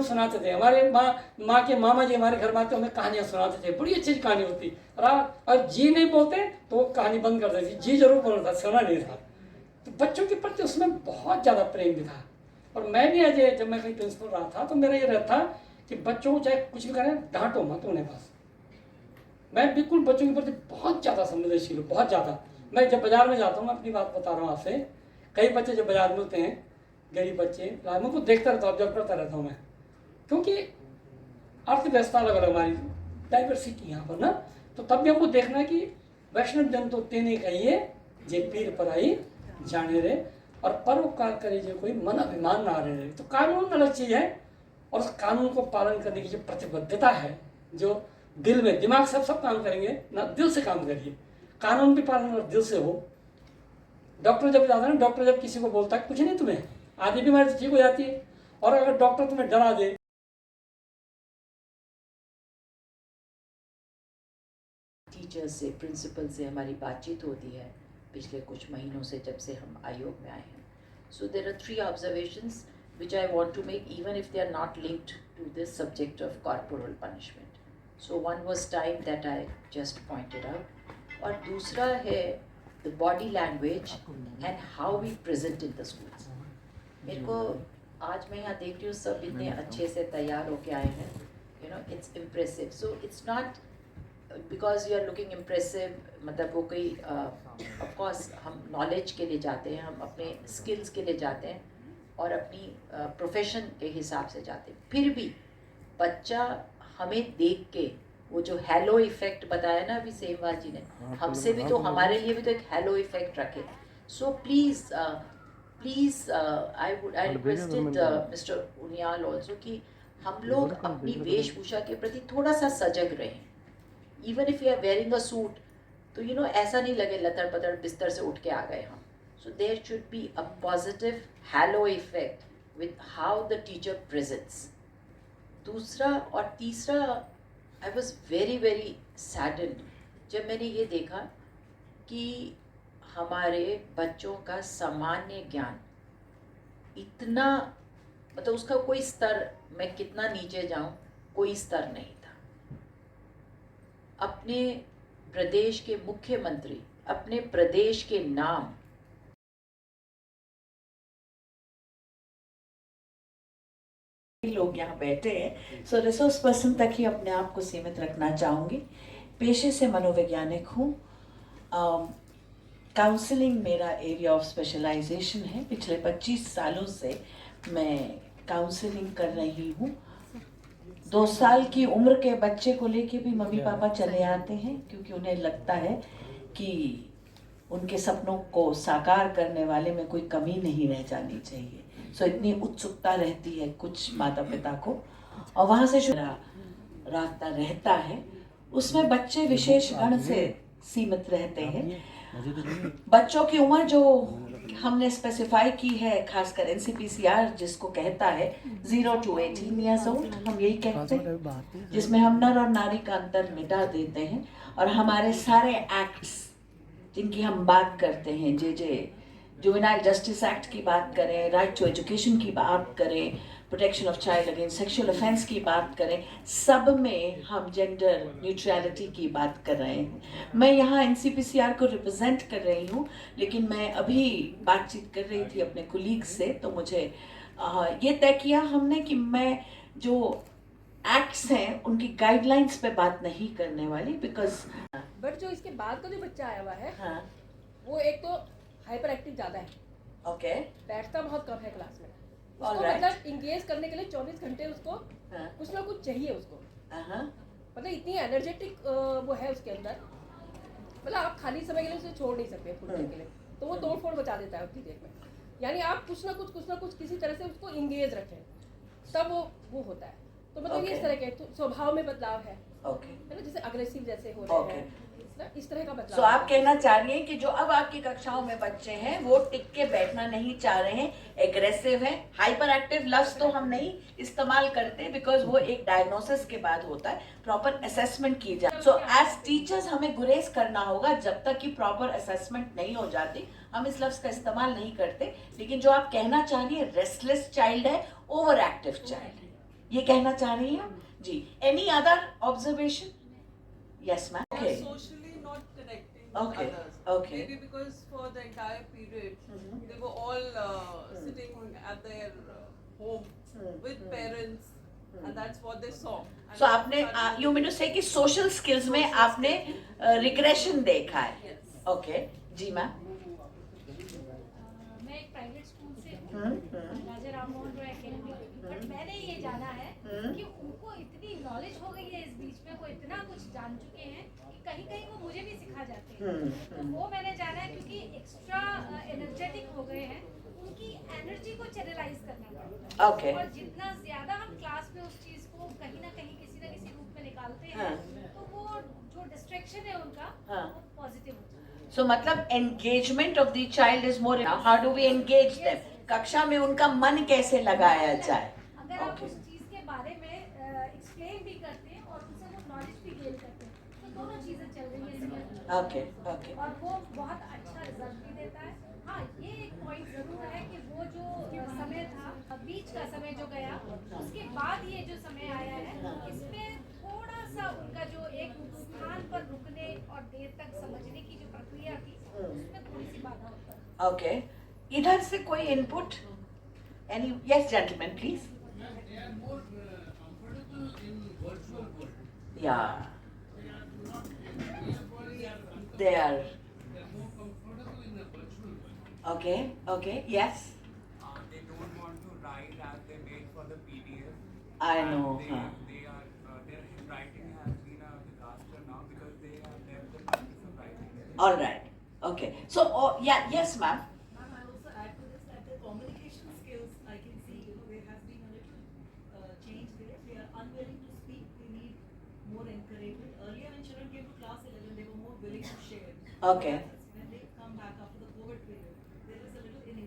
सुनाते थे। हमारे माँ के मामा जी हमारे घर में आते हमें कहानियाँ सुनाते थे, बड़ी अच्छी कहानी होती। और जी नहीं बोलते तो वो कहानी बंद कर देती, जी जरूर बोल था, सुना नहीं था। तो बच्चों के प्रति उसमें बहुत ज़्यादा प्रेम भी था। और मैं भी आज जब मैं कहीं प्रिंसिपल रहा था तो मेरा ये रहता कि बच्चों को चाहे कुछ भी करें डांटो मत उन्हें बस। मैं बिल्कुल बच्चों के प्रति बहुत ज़्यादा संवेदनशील हूँ, बहुत ज़्यादा। मैं जब बाजार में जाता हूँ, मैं अपनी बात बता रहा हूँ आपसे, कई बच्चे जब बाजार में मिलते हैं, गरीब बच्चे, उनको देखता रहता हूँ, ऑब्जर्व करता रहता हूँ मैं, क्योंकि अर्थव्यवस्था अलग अलग हमारी डाइवर्सिटी यहाँ पर ना, तो तब भी हमको देखना है कि वैष्णव जन तो तेने कहिए जे पीर पर आई जाने रे, और परोपकार करे जो कोई मन अभिमान ना रहे। तो कानून अलग चीज़ है, और उस कानून को पालन करने की जो प्रतिबद्धता है, जो दिल में, दिमाग से सब काम करेंगे ना, दिल से काम करिए। कानून भी पालन और दिल से हो। डॉक्टर जब जाता है ना, डॉक्टर जब किसी को बोलता है कुछ नहीं तुम्हें, आधी बीमारी तो ठीक हो जाती है, और अगर डॉक्टर तुम्हें डरा दे, टीचर्स से, प्रिंसिपल से हमारी बातचीत होती है पिछले कुछ महीनों से, जब से हम आयोग में आए हैं. So there are 3 observations which I want to make, even if they are not linked to this subject of corporal punishment. So one was time that I just pointed out, और दूसरा है the body language and how we present in the schools. मेरे को आज मैं यहाँ देख रही हूँ सब इतने अच्छे से तैयार होके आए हैं, you know, it's impressive. So it's not because you are looking impressive, मतलब वो कोई of course हम knowledge के लिए जाते हैं, हम अपने skills के लिए जाते हैं और अपनी profession के हिसाब से जाते हैं. फिर भी बच्चा हमें देख के वो जो हेलो इफेक्ट बताया ना अभी सेमवाल जी ने, हमसे भी तो, हमारे लिए भी तो एक हेलो इफेक्ट रखे. So please I requested mister Uniyal also कि हम लोग अपनी वेशभूषा के प्रति थोड़ा सा सजग रहें. Even if you are wearing a suit, तो यू नो ऐसा नहीं लगे लतर पतर बिस्तर से उठ के आ गए हम. So there should be a positive halo effect with how the teacher presents. दूसरा और तीसरा, I was very very saddened जब मैंने ये देखा कि हमारे बच्चों का सामान्य ज्ञान इतना, मतलब उसका कोई स्तर, मैं कितना नीचे जाऊं, कोई स्तर नहीं था. अपने प्रदेश के मुख्यमंत्री अपने प्रदेश के नाम लोग यहाँ बैठे हैं. सो रिसोर्स पर्सन तक ही अपने आप को सीमित रखना चाहूँगी. पेशे से मनोवैज्ञानिक हूँ. काउंसलिंग मेरा एरिया ऑफ स्पेशलाइजेशन है. पिछले 25 सालों से मैं काउंसलिंग कर रही हूँ. 2 साल की उम्र के बच्चे को लेके भी मम्मी पापा चले आते हैं क्योंकि उन्हें लगता है कि उनके सपनों को साकार करने वाले में कोई कमी नहीं रह जानी चाहिए. सो इतनी उत्सुकता रहती है कुछ माता पिता को, और वहाँ से रास्ता रहता है. उसमें बच्चे विशेष गण से सीमित रहते हैं. बच्चों की उम्र जो हमने स्पेसिफाई की है, खासकर एनसीपीसीआर जिसको कहता है 0 to 18 years old, हम यही कहते हैं, जिसमें हम नर और नारी का अंतर मिटा देते हैं. और हमारे सारे एक्ट्स जिनकी हम बात करते हैं, जुवेनाइल जस्टिस एक्ट की बात करें, राइट टू एजुकेशन की बात करें, protection of child against sexual offence की बात करें, सब में हम जेंडर न्यूट्रलिटी की बात कर रहे हैं. मैं यहाँ एनसीपीसीआर को रिप्रेजेंट कर रही हूँ, लेकिन मैं अभी बातचीत कर रही थी अपने कुलीग से, तो मुझे ये तय किया हमने कि मैं जो एक्ट्स हैं उनकी गाइडलाइंस पे बात नहीं करने वाली, बिकॉज बट जो इसके बाद का जो बच्चा आया हुआ है, हाँ, वो एक तो हाइपर एक्टिव ज़्यादा है, ओके, बैठता बहुत कम है क्लास में. उसको Alright. मतलब इंगेज करने के लिए 24 घंटे उसको हाँ, कुछ ना कुछ चाहिए उसको. हाँ, मतलब इतनी एनर्जेटिक वो है उसके अंदर, मतलब आप खाली समय के लिए उसे छोड़ नहीं सकते थोड़ी देर के लिए, तो वो तोड़ फोड़ मचा देता है उतनी देर में. यानी आप कुछ ना कुछ किसी तरह से उसको इंगेज रखें, तब वो होता है. तो मतलब ये इस तरह के स्वभाव में बदलाव है, ओके. है ना, जैसे अग्रेसिव जैसे हो रहे Okay. हैं, इस तरह का बदलाव. सो आप कहना चाह रही हैं कि जो अब आपकी कक्षाओं में बच्चे हैं वो टिक के बैठना नहीं चाह रहे हैं, एग्रेसिव हैं, हाइपर एक्टिव. लफ्ज तो हम नहीं इस्तेमाल करते बिकॉज वो एक डायग्नोसिस के बाद होता है, प्रॉपर असेसमेंट की जाए. सो एज टीचर्स हमें गुरेज करना होगा. जब तक कि प्रॉपर असेसमेंट नहीं हो जाती हम इस लफ्ज का इस्तेमाल नहीं करते. लेकिन जो आप कहना चाह रही है, रेस्टलेस चाइल्ड है, ओवर एक्टिव चाइल्ड है, ये कहना चाह रही हैं जी. Any other observation? Yes ma'am. They okay, are socially not connecting Okay, with others. okay. Maybe because for the entire period they were all sitting at their home with parents, and that's what they saw. And so then आपने suddenly- you mean to से कि social skills में आपने regression देखा है. Yes. Okay जी ma'am. मैं एक private school से हूँ, राजा राम मोहन रॉय एकेडमी. बट मैंने ये जाना है कि उनको इतनी नॉलेज हो गई है इस बीच में, वो इतना कुछ जान चुके हैं कि कहीं कहीं वो मुझे भी सिखा जाते हैं. तो वो मैंने जाना है क्योंकि एक्स्ट्रा एनर्जेटिक हो गए हैं, उनकी एनर्जी को चैनलाइज करना पड़ता है. ओके. और जितना ज्यादा हम क्लास में उस चीज को कहीं ना कहीं किसी न किसी रूप में निकालते हैं, तो वो जो डिस्ट्रैक्शन है उनका, हाँ. वो पॉजिटिव हो जाता है. सो मतलब engagement of the child is more. How do we engage them? कक्षा में उनका मन कैसे लगाया जाए? अगर आप Okay. उस चीज के बारे में एक्सप्लेन भी करते हैं और उनसे वो नॉलेज भी गेन करते हैं, तो दोनों चीजें चल रही हैं इसमें. Okay, okay. और वो बहुत अच्छा रिजल्ट भी देता है. हाँ, ये एक पॉइंट जरूर है कि वो जो समय था, बीच का समय जो गया, उसके बाद ये जो समय आया है, इसमें थोड़ा सा उनका जो एक स्थान पर रुकने और देर तक समझने की जो प्रक्रिया थी, उसमें थोड़ी सी बाधा होता है. ओके. इधर से कोई input? Any? Yes gentleman please. They are more comfortable in virtual world. या, They are not physically are uncomfortable. They are. They are more comfortable in the virtual world. Okay, okay. Yes, They don't want to write as they made for the PDF. I And know, They, huh. they are their handwriting has been a disaster now because they have left the practice of writing. all right. Okay. So, yeah, yes ma'am. Ma'am, I also add to this that the communication skills, I can see, there has been a little change there. They are unwilling to speak. They need more encouragement. Earlier, when children came to class 11, they were more willing to share. Okay. When they come back after the COVID period,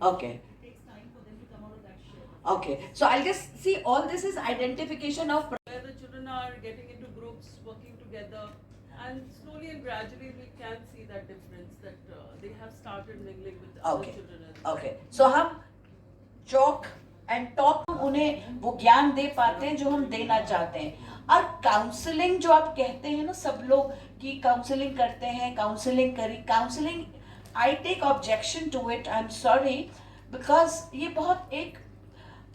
Okay. It takes time for them to come out of that shell. Okay, so I'll just see all this is identification of Where the children are getting into groups, working together, and slowly and gradually we can see that difference that they have started mingling with other Okay. children as well. Okay, so हम chalk and talk उन्हें वो ज्ञान दे पाते हैं जो हम देना चाहते हैं। और काउंसलिंग जो आप कहते हैं ना सब लोग कि काउंसलिंग करते हैं, काउंसलिंग करी, counselling I take objection to it, I am sorry, because ये बहुत एक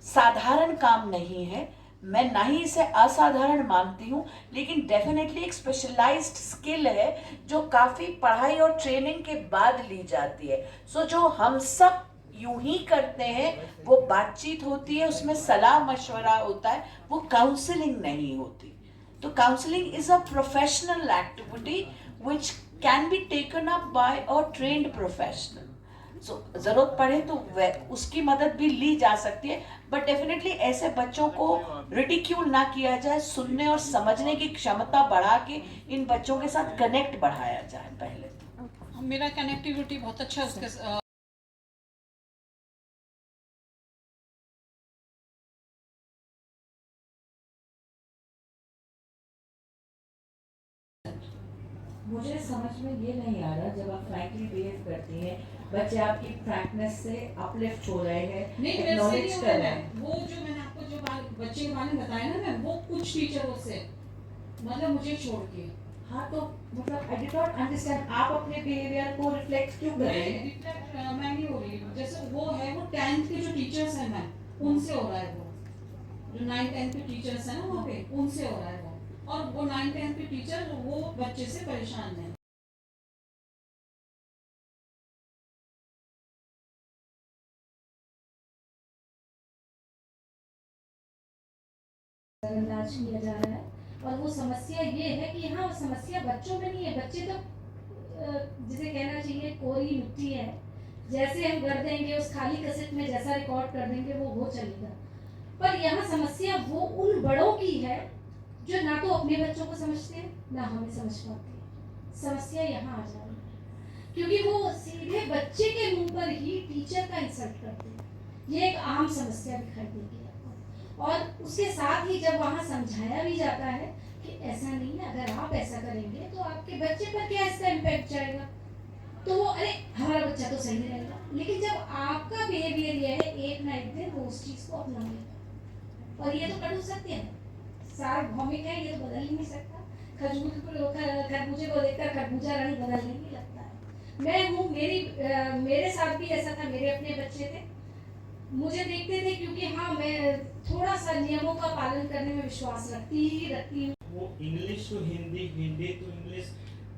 साधारण काम नहीं है। मैं ना ही इसे असाधारण मानती हूँ, लेकिन डेफिनेटली एक स्पेशलाइज्ड स्किल है जो काफ़ी पढ़ाई और ट्रेनिंग के बाद ली जाती है। सो जो हम सब यूं ही करते हैं वो बातचीत होती है, उसमें सलाह मशवरा होता है, वो काउंसलिंग नहीं होती। तो counselling is a professional activity which can be taken up by a trained professional. So जरूरत पड़े तो उसकी मदद भी ली जा सकती है, बट डेफिनेटली ऐसे बच्चों को रिडिक्यूल ना किया जाए, सुनने और समझने की क्षमता बढ़ा के इन बच्चों के साथ कनेक्ट बढ़ाया जाए पहले तो। मेरा कनेक्टिविटी बहुत अच्छा उसके मुझे समझ में ये नहीं आ रहा, जब आप फ्रैंकली बिहेव करती हैं, बच्चे आपकी फ्रैंकनेस से अपलिफ्ट हो रहे हैं, नहीं एक्नॉलेज कर रहे हैं। वो जो मैंने आपको जो बच्चे के बारे में बताया ना मैम, वो कुछ टीचरों से मतलब मुझे छोड़ के। हाँ तो मतलब आई डिड नॉट अंडरस्टैंड, आप अपने बिहेवियर को रिफ्लेक्ट क्यों कर रहे हैं? रिफ्लेक्ट मैं नहीं हो रही हूँ, जैसे वो है वो 10th के जो टीचर्स हैं मैम, उनसे हो रहा है वो, जो 9th 10th के टीचर्स हैं ना वहाँ पे, उनसे हो रहा है वो, और वो 9th 10th के टीचर वो बच्चे से परेशान हैं। नजरअंदाज किया जा रहा है, और वो समस्या ये है कि यहाँ समस्या बच्चों में नहीं है। बच्चे तो जिसे कहना चाहिए कोरी मिट्टी है, जैसे हम कर देंगे उस खाली कैसेट में जैसा रिकॉर्ड कर देंगे वो चलेगा। पर यहाँ समस्या वो उन बड़ों की है जो ना तो अपने बच्चों को समझते हैं ना हमें समझ पाते हैं। समस्या यहाँ आ जा रही है क्योंकि वो सीधे बच्चे के मुंह पर ही टीचर का इंसल्ट करते हैं। ये एक आम समस्या दिखाई देगी आपको, और उसके साथ ही जब वहाँ समझाया भी जाता है कि ऐसा नहीं है, अगर आप ऐसा करेंगे तो आपके बच्चे पर क्या इसका इम्पैक्ट जाएगा, तो वो अरे हमारा बच्चा तो सही रहेगा। लेकिन जब आपका बिहेवियर ये है, एक ना एक दिन वो उस चीज़ को अपना लेगा, और ये तो कटु सत्य है, सार्वभौमिक है, ये तो बदल ही नहीं सकता। खरबूजे को देखकर खरबूजा रंग बदलने नहीं लगता है। मैं हूँ, मेरे साथ भी ऐसा था, मेरे अपने बच्चे थे, मुझे देखते थे क्योंकि हाँ मैं थोड़ा सा नियमों का पालन करने में विश्वास रखती हूँ। वो English to Hindi, Hindi to English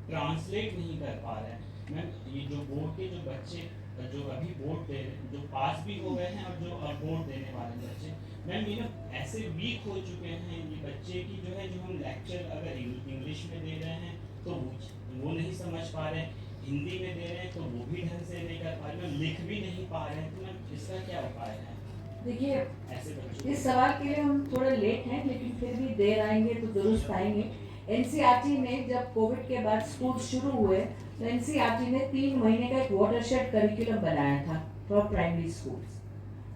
translate नहीं कर पा रहे हैं। मैम ये जो बोर्ड के जो बच्चे जो अभी बोर्ड दे रहे हैं, जो पास भी हो गए हैं और जो बोर्ड देने वाले बच्चे, मैम ये ना ऐसे वीक हो चुके हैं ये बच्चे की जो है, जो हम लेक्चर अगर इंग्लिश में दे रहे हैं तो वो नहीं समझ पा रहे हैं, हिंदी में दे रहे हैं तो वो भी ढंग से नहीं कर पा रहे, मैम लिख भी नहीं पा रहे हैं। तो मैम इसका क्या उपाय है? देखिए ऐसे बच्चों इस सवाल के लिए हम थोड़ा लेट हैं, लेकिन फिर भी देर आएंगे तो दुरुस्त आएंगे। एनसीईआरटी ने जब कोविड के बाद स्कूल शुरू हुए तो एनसीईआरटी ने 3 महीने का एक वाटरशेड करिकुलम बनाया था फॉर प्राइमरी स्कूल्स।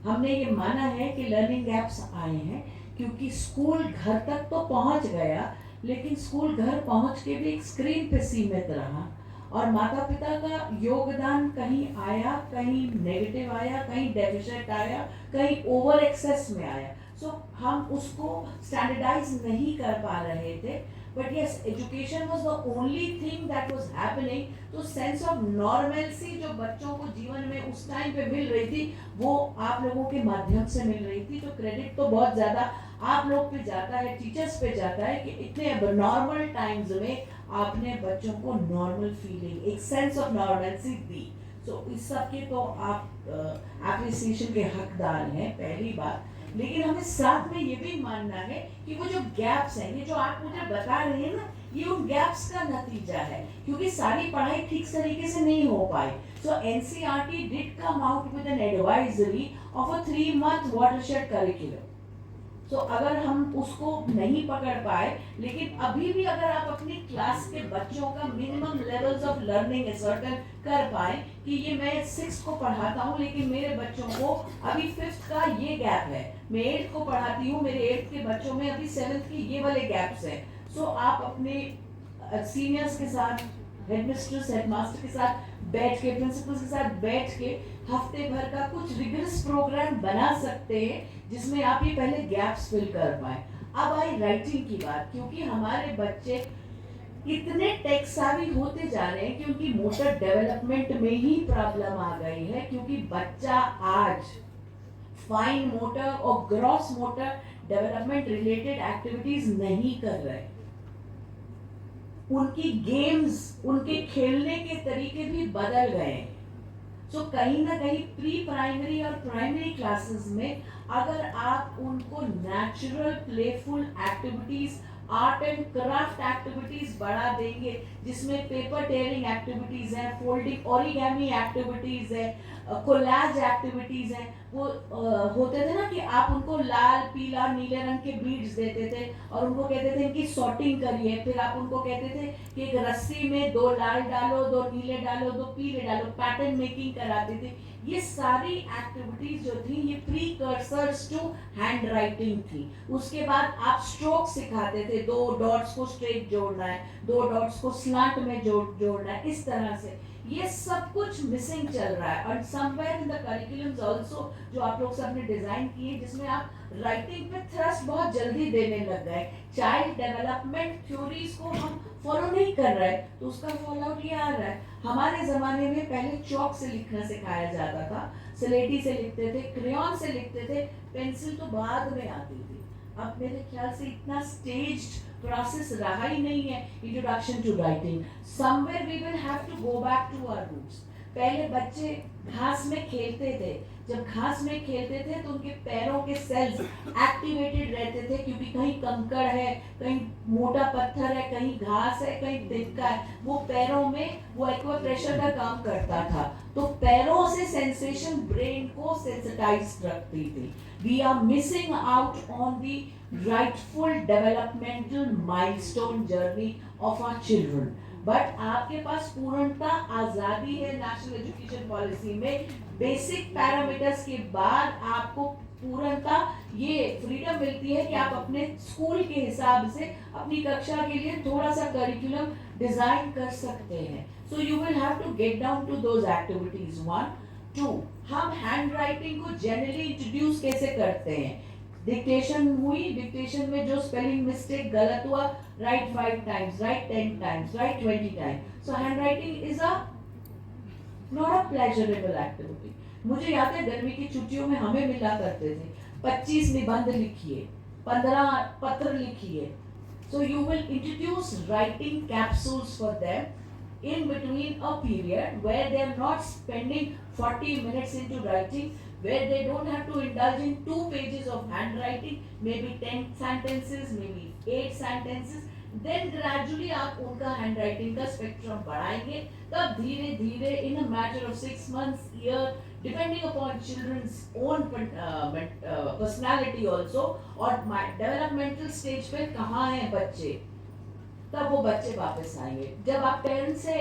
हमने ये माना है कि लर्निंग गैप्स आए हैं क्योंकि स्कूल घर तक तो पहुंच गया, लेकिन स्कूल घर पहुंच के भी एक स्क्रीन पे सीमित रहा, और माता पिता का योगदान कहीं आया, कहीं नेगेटिव आया, कहीं डेफिशिएंट आया, कहीं ओवर एक्सेस में आया। सो हम उसको स्टैंडर्डाइज नहीं कर पा रहे थे, but yes education was the only thing that was happening. तो सेंस ऑफ नॉर्मलसी जो बच्चों को जीवन में उस टाइम पे मिल रही थी वो आप लोगों के माध्यम से मिल रही थी। तो क्रेडिट तो बहुत ज़्यादा आप लोग पे जाता है, टीचर्स पे जाता है कि इतने नॉर्मल टाइम्स में आपने बच्चों को नॉर्मल फीलिंग, एक सेंस ऑफ नॉर्मलसी दी। सो इस सब के तो आप एप्रिसिएशन के हकदार हैं, पहली बात। लेकिन हमें साथ में ये भी मानना है कि वो जो गैप्स हैं, ये जो आप मुझे बता रहे हैं ना, ये उन गैप्स का नतीजा है क्योंकि सारी पढ़ाई ठीक तरीके से नहीं हो पाई। So NCERT did come out with an advisory of a 3-month watershed curriculum. So अगर हम उसको नहीं पकड़ पाए, लेकिन अभी भी अगर आप अपनी क्लास के बच्चों का minimum levels of learning certain कर पाए कि ये मैं 6 को पढ़ाता हूँ लेकिन मेरे बच्चों को अभी 5th का ये गैप है, मैं 8 को पढ़ाती हूँ, मेरे 8 के बच्चों में अभी 7th के ये वाले गैप्स हैं। सो आप अपने सीनियर्स के साथ, हेडमिस्ट्रेस हेडमास्टर के साथ बैठ के, प्रिंसिपल्स के साथ बैठ के हफ्ते भर का कुछ रिगरस प्रोग्राम बना सकते हैं जिसमें आप ये पहले गैप्स फिल कर पाए। अब आई राइटिंग की बात, क्योंकि हमारे बच्चे इतने टेक सावी होते जा रहे हैं कि उनकी मोटर डेवलपमेंट में ही प्रॉब्लम आ गई है, क्योंकि बच्चा आज फाइन मोटर और gross motor development related activities नहीं कर रहे। उनकी गेम्स, उनके खेलने के तरीके भी बदल गए हैं। सो कहीं ना कहीं प्री प्राइमरी और प्राइमरी क्लासेस में अगर आप उनको natural playful activities, art and craft activities बढ़ा देंगे, जिसमें पेपर टेयरिंग एक्टिविटीज है, फोल्डिंग ओरिगेमी एक्टिविटीज है, कोलाज एक्टिविटीज है। वो होते थे ना कि आप उनको लाल, पीला, नीले रंग के बीड्स देते थे और उनको कहते थे इनकी सॉर्टिंग करिए, फिर आप उनको कहते थे कि एक रस्सी में 2 लाल डालो, 2 नीले डालो, 2 पीले डालो, पैटर्न मेकिंग कराते थे। ये सारी एक्टिविटीज जो थी ये प्रीकर्सर्स टू हैंड राइटिंग थी। उसके बाद आप स्ट्रोक सिखाते थे, 2 डॉट्स को स्ट्रेट जोड़ना है, 2 डॉट्स को स्लांट में जोड़ना है, इस तरह से। ये सब कुछ मिसिंग चल रहा है। और somewhere in the curriculums also जो आप लोग सबने डिजाइन किए, जिसमें आप राइटिंग पे थ्रस्ट बहुत जल्दी देने लग गए। चाइल्ड डेवलपमेंट थ्योरीज को हम फॉलो नहीं कर रहे, तो उसका फॉल आउट ये आ रहा है। हमारे जमाने में पहले चौक से लिखना सिखाया जाता था, स्लेटी से लिखते थे, क्रेयॉन से लिखते थे, पेंसिल तो बाद में आती थी। अब मेरे ख्याल से इतना स्टेज्ड प्रोसेस रहा ही नहीं है introduction to writing. Somewhere we will have to go back to our roots. पहले बच्चे घास में खेलते थे, जब घास में खेलते थे तो उनके पैरों के सेल्स एक्टिवेटेड रहते थे, क्योंकि कहीं कंकड़ है, कहीं मोटा पत्थर है, कहीं घास है, कहीं तिनका है, वो पैरों में वो एक्वा प्रेशर का काम करता था। तो पैरों से सेंसेशन ब्रेन को सेंसिटाइज रखती थी। We are missing out on the rightful developmental milestone journey of our children. But आपके पास पूर्णता आजादी है नेशनल एजुकेशन पॉलिसी में। बेसिक पैरामीटर्स के बाद आपको पूर्णता, ये फ्रीडम मिलती है कि आप अपने स्कूल के हिसाब से अपनी कक्षा के लिए थोड़ा सा करिकुलम डिजाइन कर सकते हैं। So you will have to get down to those activities. 1 2 हम हैंड राइटिंग को जनरली इंट्रोड्यूस कैसे करते हैं? डिक्टेशन हुई, डिक्टेशन में जो स्पेलिंग मिस्टेक गलत हुआ, right 5 times, right 10 times, right 20 times. So hand writing is a not a pleasurable activity. मुझे याद है गर्मी की छुट्टियों में हमें मिला करते थे 25 निबंध लिखिए, 15 पत्र लिखिए। सो you will introduce writing capsules for them in between a period where they are not spending 40 minutes into writing, where they don't have to indulge in 2 pages of handwriting, maybe 10 sentences, maybe 8 sentences. Then gradually आप उनका handwriting का spectrum बढ़ाएंगे, तब धीरे धीरे in a matter of 6 months, year, depending upon children's own personality also, और developmental stage पे कहाँ हैं बच्चे, तब वो बच्चे वापस आएंगे। जब आप पेरेंट्स से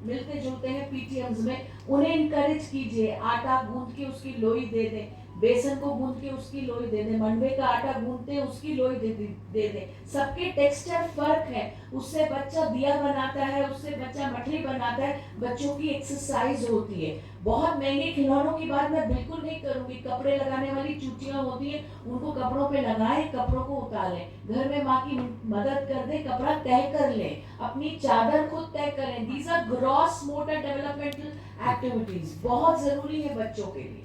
मिलते जुलते हैं पीटीएम्स में, उन्हें इनकरेज कीजिए, आटा गूंद के उसकी लोई दे दें, बेसन को गूंद के उसकी लोई दे दें, मंडवे का आटा गूंदते हैं उसकी लोई दे दें। सबके टेक्सचर फर्क है, उससे बच्चा दिया बनाता है, उससे बच्चा मठरी बनाता है, बच्चों की एक्सरसाइज होती है। बहुत महंगे खिलौनों की बात मैं बिल्कुल नहीं करूंगी। कपड़े लगाने वाली चूटियां होती हैं, उनको कपड़ों पे लगाएं, कपड़ों को उतारें, घर में माँ की मदद कर दें, कपड़ा तय कर लें, अपनी चादर खुद तय करें। These are gross motor developmental activities, बहुत जरूरी है बच्चों के लिए।